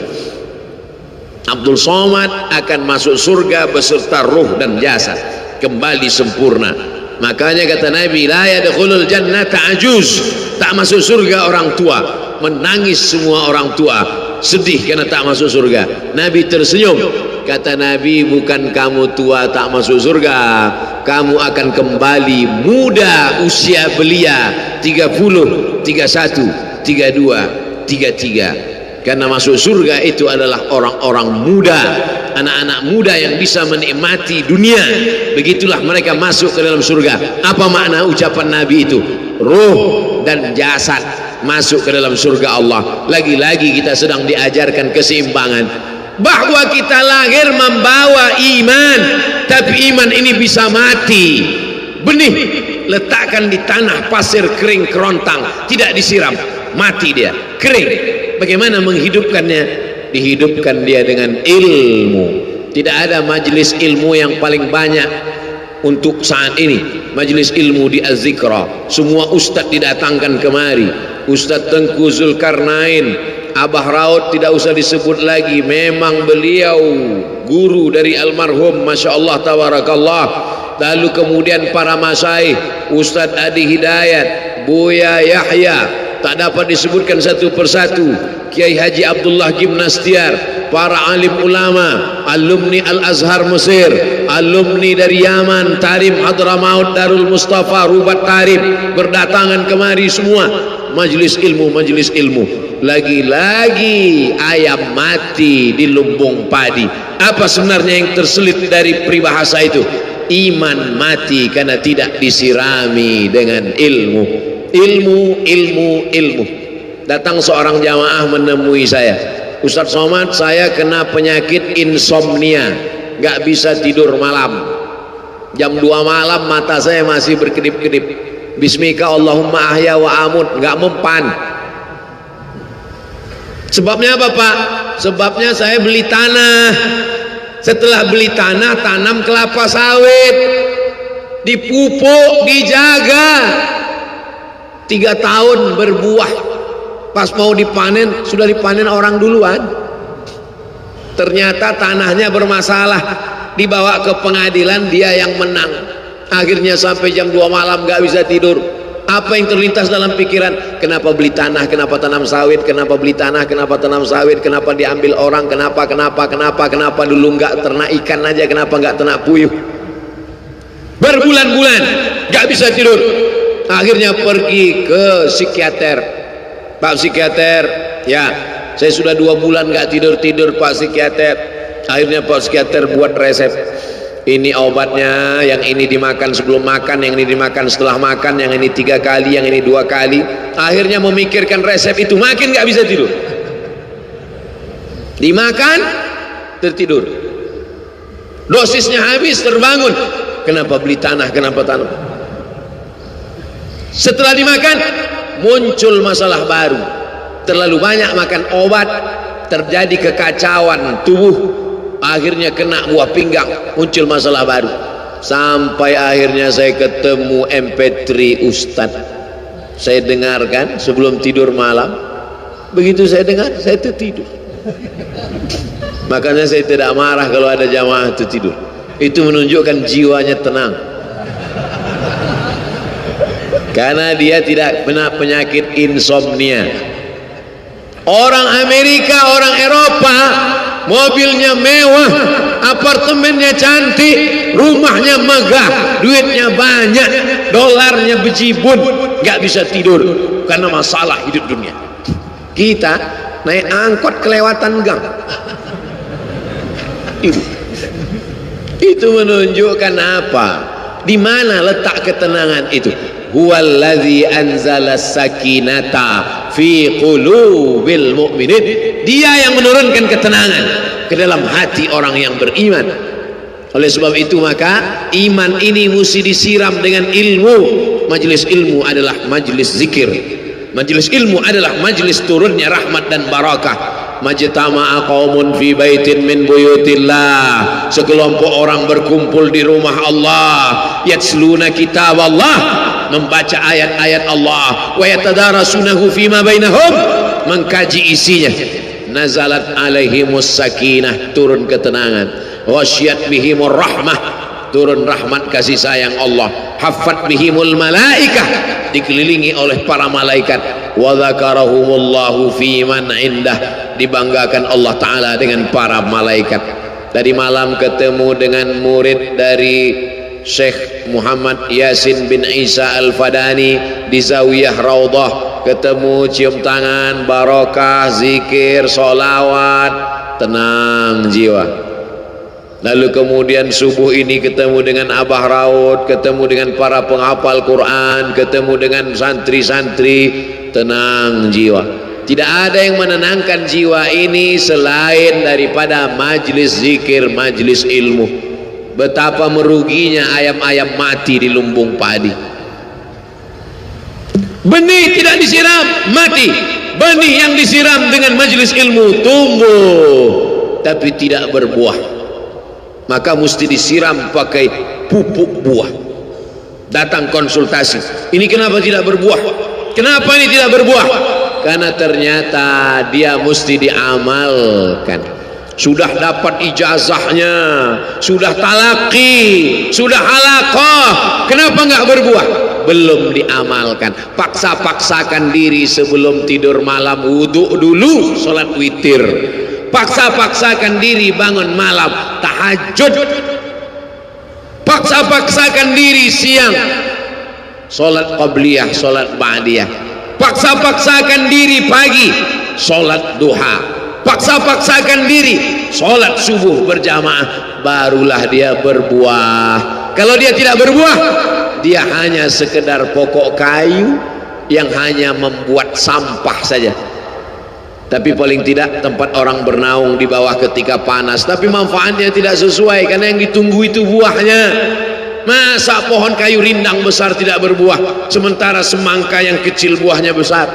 Abdul Somad akan masuk surga beserta roh dan jasad, kembali sempurna. Makanya kata Nabi, la yadkhulul jannata ajuz, tak masuk surga orang tua. Menangis semua orang tua, sedih karena tak masuk surga. Nabi tersenyum, kata Nabi, bukan kamu tua tak masuk surga, kamu akan kembali muda usia belia, 30, 31, 32, 33. Karena masuk surga itu adalah orang-orang muda, anak-anak muda yang bisa menikmati dunia. Begitulah mereka masuk ke dalam surga. Apa makna ucapan Nabi itu? Ruh dan jasad masuk ke dalam surga Allah. Lagi-lagi kita sedang diajarkan keseimbangan, bahwa kita lahir membawa iman, tapi iman ini bisa mati. Benih letakkan di tanah pasir kering kerontang, tidak disiram, mati dia, kering. Bagaimana menghidupkannya? Dihidupkan dia dengan ilmu. Tidak ada majelis ilmu yang paling banyak untuk saat ini, majelis ilmu di Az-Zikra. Semua ustadz didatangkan kemari. Ustadz Tengku Zulkarnain, Abah Raud tidak usah disebut lagi, memang beliau guru dari almarhum, Masya Allah tabarakallah. Lalu kemudian para masyaikh, Ustadz Adi Hidayat, Buya Yahya, tak dapat disebutkan satu persatu, Kiai Haji Abdullah Gimnastiar, para alim ulama, alumni Al-Azhar Mesir, alumni dari Yaman, Tarim Hadramaut, Darul Mustafa, Rubat Tarim, berdatangan kemari semua. Majelis ilmu, majelis ilmu. Lagi-lagi ayam mati di lumbung padi. Apa sebenarnya yang terselit dari peribahasa itu? Iman mati karena tidak disirami dengan ilmu. Ilmu, ilmu, ilmu. Datang seorang jamaah menemui saya, Ustadz Somad, saya kena penyakit insomnia, gak bisa tidur malam. Jam 2 malam mata saya masih berkedip-kedip. Bismika Allahumma ahya wa amut, gak mempan. Sebabnya apa Pak? Sebabnya saya beli tanah. Setelah beli tanah, tanam kelapa sawit, dipupuk, dijaga, 3 tahun berbuah. Pas mau dipanen, sudah dipanen orang duluan. Ternyata tanahnya bermasalah, dibawa ke pengadilan, dia yang menang. Akhirnya sampai jam 2 malam gak bisa tidur. Apa yang terlintas dalam pikiran? Kenapa beli tanah, kenapa tanam sawit, kenapa beli tanah, kenapa tanam sawit, kenapa diambil orang, kenapa dulu gak ternak ikan aja, kenapa gak ternak puyuh. Berbulan-bulan gak bisa tidur. Akhirnya pergi ke psikiater. Pak psikiater, ya saya sudah 2 bulan nggak tidur Pak psikiater. Akhirnya Pak psikiater buat resep. Ini obatnya, yang ini dimakan sebelum makan, yang ini dimakan setelah makan, yang ini 3 kali, yang ini 2 kali. Akhirnya memikirkan resep itu, makin nggak bisa tidur. Dimakan, tertidur. Dosisnya habis, terbangun. Kenapa beli tanah, kenapa tanam? Setelah dimakan, muncul masalah baru. Terlalu banyak makan obat, terjadi kekacauan tubuh. Akhirnya kena buah pinggang, muncul masalah baru. Sampai akhirnya saya ketemu MP3 Ustadz. Saya dengarkan sebelum tidur malam. Begitu saya dengar, saya tertidur. Makanya saya tidak marah kalau ada jamaah tertidur. Itu menunjukkan jiwanya tenang. Karena dia tidak kena penyakit insomnia. Orang Amerika, orang Eropa, mobilnya mewah, apartemennya cantik, rumahnya megah, duitnya banyak, dolarnya bejibun, nggak bisa tidur karena masalah hidup dunia. Kita naik angkot kelewatan gang. Itu menunjukkan apa? Di mana letak ketenangan itu? Huwallazi anzala sakinata fi qulubil mu'minin. Dia yang menurunkan ketenangan ke dalam hati orang yang beriman. Oleh sebab itu maka iman ini mesti disiram dengan ilmu. Majelis ilmu adalah majelis zikir. Majelis ilmu adalah majelis turunnya rahmat dan barakah. Majtama'a qaumun fi baitin min buyutillah. Sekelompok orang berkumpul di rumah Allah, yatsluna kitab Allah, membaca ayat-ayat Allah, wa yatadarasunahu fima bainahum, mengkaji isinya. Nazalat alaihimus sakinah, turun ketenangan. Wasyat bihimur rahmah, turun rahmat kasih sayang Allah. Haffat bihimul malaikah, dikelilingi oleh para malaikat. Wa dzakarahumullahu fi man indah, dibanggakan Allah Ta'ala dengan para malaikat. Tadi malam ketemu dengan murid dari Syekh Muhammad Yasin bin Isa Al-Fadani di Zawiyah Raudhah. Ketemu, cium tangan, barokah, zikir, sholawat, tenang jiwa. Lalu kemudian subuh ini ketemu dengan Abah Raud, ketemu dengan para penghafal Quran, ketemu dengan santri-santri, tenang jiwa. Tidak ada yang menenangkan jiwa ini selain daripada majlis zikir, majlis ilmu. Betapa meruginya ayam-ayam mati di lumbung padi. Benih tidak disiram, mati. Benih yang disiram dengan majlis ilmu tumbuh tapi tidak berbuah. Maka mesti disiram pakai pupuk buah. Datang konsultasi, ini kenapa tidak berbuah? Kenapa ini tidak berbuah? Karena ternyata dia mesti diamalkan. Sudah dapat ijazahnya, sudah talaqi, sudah halaqah, kenapa enggak berbuah? Belum diamalkan. Paksa-paksakan diri sebelum tidur malam, wudhu dulu, sholat witir. Paksa-paksakan diri bangun malam, tahajud. Paksa-paksakan diri siang, sholat qabliyah, sholat ba'diyah. Paksa-paksakan diri pagi, sholat duha. Paksa-paksakan diri, sholat subuh berjamaah. Barulah dia berbuah. Kalau dia tidak berbuah, dia hanya sekedar pokok kayu yang hanya membuat sampah saja. Tapi paling tidak tempat orang bernaung di bawah ketika panas, tapi manfaatnya tidak sesuai karena yang ditunggu itu buahnya. Masa pohon kayu rindang besar tidak berbuah sementara semangka yang kecil buahnya besar?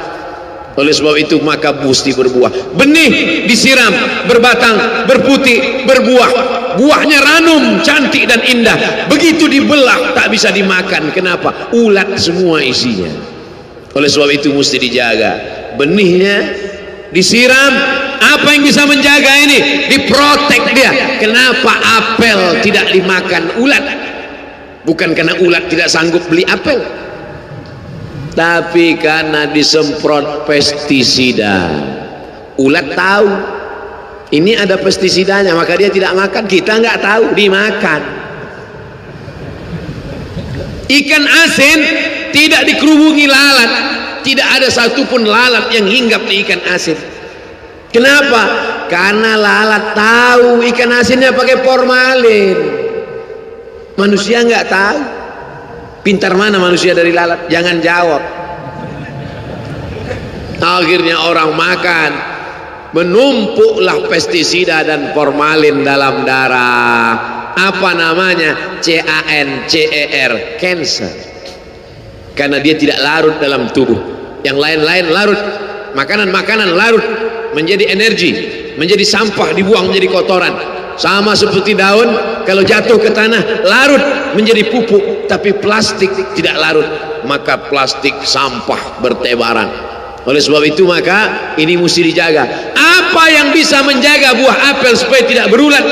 Oleh sebab itu maka mesti berbuah. Benih disiram, berbatang, berputih, berbuah. Buahnya ranum, cantik dan indah. Begitu dibelah tak bisa dimakan. Kenapa? Ulat semua isinya. Oleh sebab itu mesti dijaga. Benihnya disiram. Apa yang bisa menjaga ini? Diprotek dia. Kenapa apel tidak dimakan ulat? Bukan karena ulat tidak sanggup beli apel, tapi karena disemprot pestisida. Ulat tahu ini ada pestisidanya, maka dia tidak makan. Kita nggak tahu, dimakan. Ikan asin tidak dikerubungi lalat, tidak ada satupun lalat yang hinggap di ikan asin. Kenapa? Karena lalat tahu ikan asinnya pakai formalin, manusia nggak tahu. Pintar mana manusia dari lalat? Jangan jawab. Akhirnya orang makan, menumpuklah pestisida dan formalin dalam darah. Apa namanya? CANCER, cancer. Karena dia tidak larut dalam tubuh. Yang lain-lain larut, makanan-makanan larut menjadi energi, menjadi sampah, dibuang menjadi kotoran. Sama seperti daun, kalau jatuh ke tanah larut menjadi pupuk. Tapi plastik tidak larut, maka plastik sampah bertebaran. Oleh sebab itu maka ini mesti dijaga. Apa yang bisa menjaga buah apel supaya tidak berulat?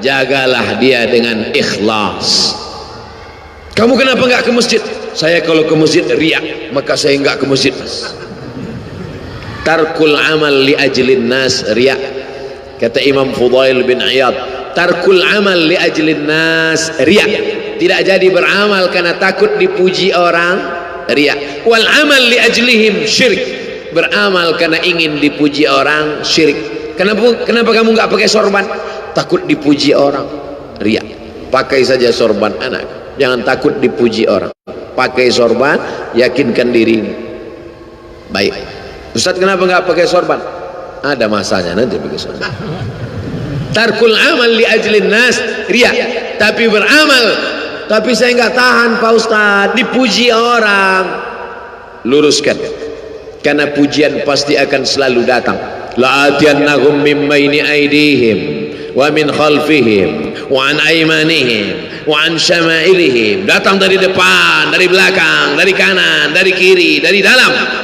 Jagalah dia dengan ikhlas. Kamu kenapa enggak ke masjid? Saya kalau ke masjid riak, maka saya enggak ke masjid. Tarkul amal li ajlin nas riak. Kata Imam Fudail bin Iyad, tarkul amal li ajlin nas riak. Tidak jadi beramal karena takut dipuji orang, riak. Wal amal li ajlihim syirik. Beramal karena ingin dipuji orang, syirik. Kenapa kamu enggak pakai sorban? Takut dipuji orang, riak. Pakai saja sorban anak, jangan takut dipuji orang. Pakai sorban, yakinkan diri. Baik. Ustaz, kenapa enggak pakai sorban? Ada masanya nanti pakai sorban. Tarkul amal li ajlin nas riya. Tapi beramal, tapi saya enggak tahan Pak Ustaz, dipuji orang. Luruskan, karena pujian pasti akan selalu datang. La'atiyannahum min baini aydihim wa min khalfihim wa an aymanihim wa an syama'ilihim. Datang dari depan, dari belakang, dari kanan, dari kiri, dari dalam.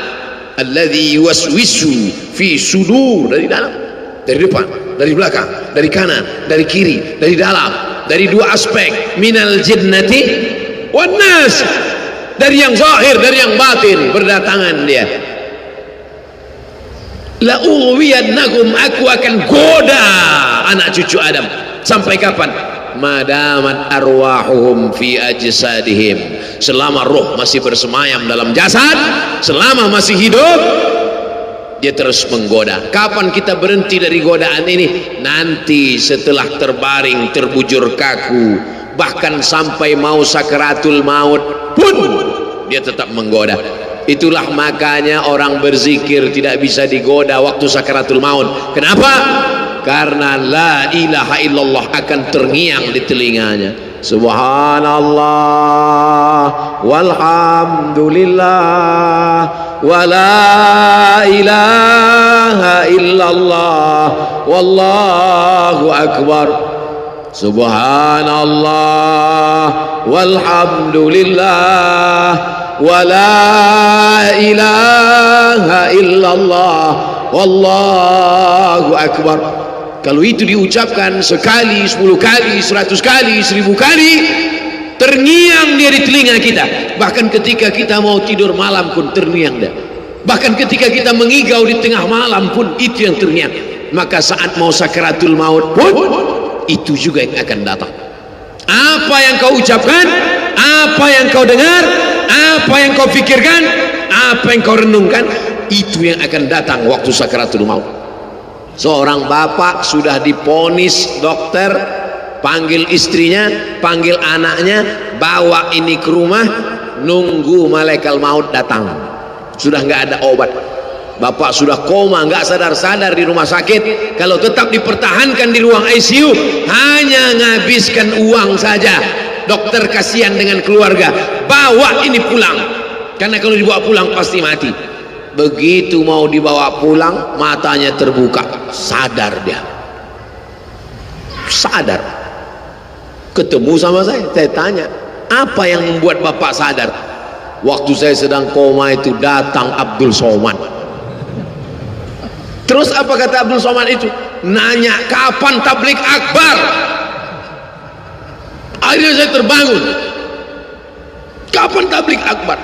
Alladzi yuwaswisu fi sudur, dari dalam, dari depan, dari belakang, dari kanan, dari kiri, dari dalam, dari dua aspek, minal jinnati wan nas, dari yang zahir, dari yang batin, berdatangan dia. La ughwiyannahum, aku akan goda anak cucu Adam. Sampai kapan? Madamat arwahuhum fi ajsadihim, selama roh masih bersemayam dalam jasad, selama masih hidup dia terus menggoda. Kapan kita berhenti dari godaan ini? Nanti setelah terbaring, terbujur kaku, bahkan sampai mau sakaratul maut pun dia tetap menggoda. Itulah makanya orang berzikir tidak bisa digoda waktu sakaratul maut. Kenapa? Karena la ilaha illallah akan terngiang di telinganya. Subhanallah walhamdulillah wa la ilaha illallah wallahu akbar. Subhanallah walhamdulillah wa la ilaha illallah wallahu akbar. Kalau itu diucapkan sekali, 10 kali, 100 kali, 1000 kali, terngiang dia di telinga kita. Bahkan ketika kita mau tidur malam pun terngiang dia. Bahkan ketika kita mengigau di tengah malam pun itu yang terngiang. Maka saat mau sakaratul maut pun itu juga yang akan datang. Apa yang kau ucapkan, apa yang kau dengar, apa yang kau fikirkan, apa yang kau renungkan, itu yang akan datang waktu sakaratul maut. Seorang bapak sudah diponis dokter, panggil istrinya, panggil anaknya, bawa ini ke rumah, nunggu malaikat maut datang. Sudah nggak ada obat, bapak sudah koma, nggak sadar-sadar di rumah sakit. Kalau tetap dipertahankan di ruang ICU, hanya ngabiskan uang saja. Dokter kasihan dengan keluarga, bawa ini pulang, karena kalau dibawa pulang pasti mati. Begitu mau dibawa pulang, matanya terbuka, sadar dia, sadar. Ketemu sama saya tanya, apa yang membuat bapak sadar? Waktu saya sedang koma itu datang Abdul Somad. Terus apa kata Abdul Somad itu? Nanya kapan tablik akbar. Akhirnya saya terbangun. Kapan tablik akbar?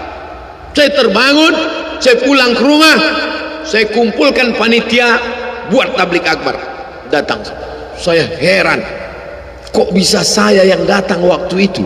Saya terbangun, saya pulang ke rumah, saya kumpulkan panitia buat tablik akbar. Datang, saya heran, kok bisa saya yang datang waktu itu?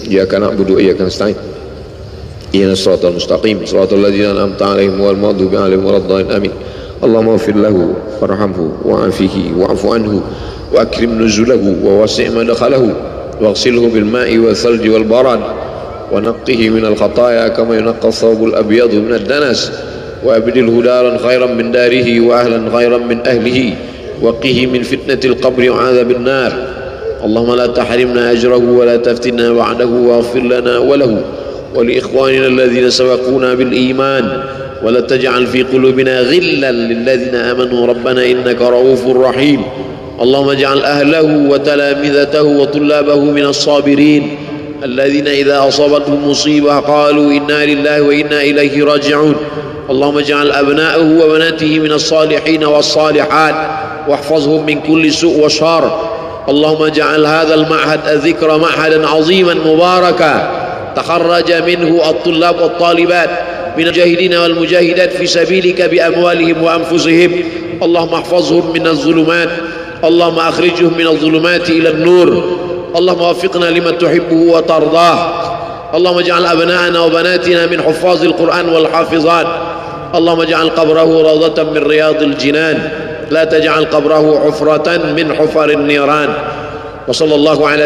إياك نعبد وإياك نستعين اهدنا الصراط المستقيم صراط الذين أنعمت عليهم غير المغضوب عليهم ولا الضالين آمين. اللهم اغفر له وارحمه وعافه واعف عنه وأكرم نزله ووسع مدخله واغسله بالماء والثلج والبرد ونقه من الخطايا كما ينقى الثوب الأبيض من الدنس وأبدله دارا خيرا من داره وأهلا خيرا من أهله وقه من فتنة القبر وعذاب النار. اللهم لا تحرمنا أجره ولا تفتنا بعده واغفر لنا وله ولإخواننا الذين سبقونا بالإيمان ولا تجعل في قلوبنا غلا للذين آمنوا ربنا إنك رؤوف رحيم. اللهم اجعل أهله وتلامذته وطلابه من الصابرين الذين إذا أصابتهم مصيبة قالوا إنا لله وإنا إليه راجعون. اللهم اجعل أبناءه وبناته من الصالحين والصالحات واحفظهم من كل سوء وشر. اللهم اجعل هذا المعهد الذكر معهدا عظيما مباركا تخرج منه الطلاب والطالبات من المجاهدين والمجاهدات في سبيلك بأموالهم وأنفسهم. اللهم احفظهم من الظلمات، اللهم أخرجهم من الظلمات إلى النور. اللهم وفقنا لما تحبه وترضاه. اللهم اجعل أبناءنا وبناتنا من حفاظ القرآن والحافظات. اللهم اجعل قبره روضة من رياض الجنان لا تجعل قبره حفرة من حفر النيران. وصلى الله على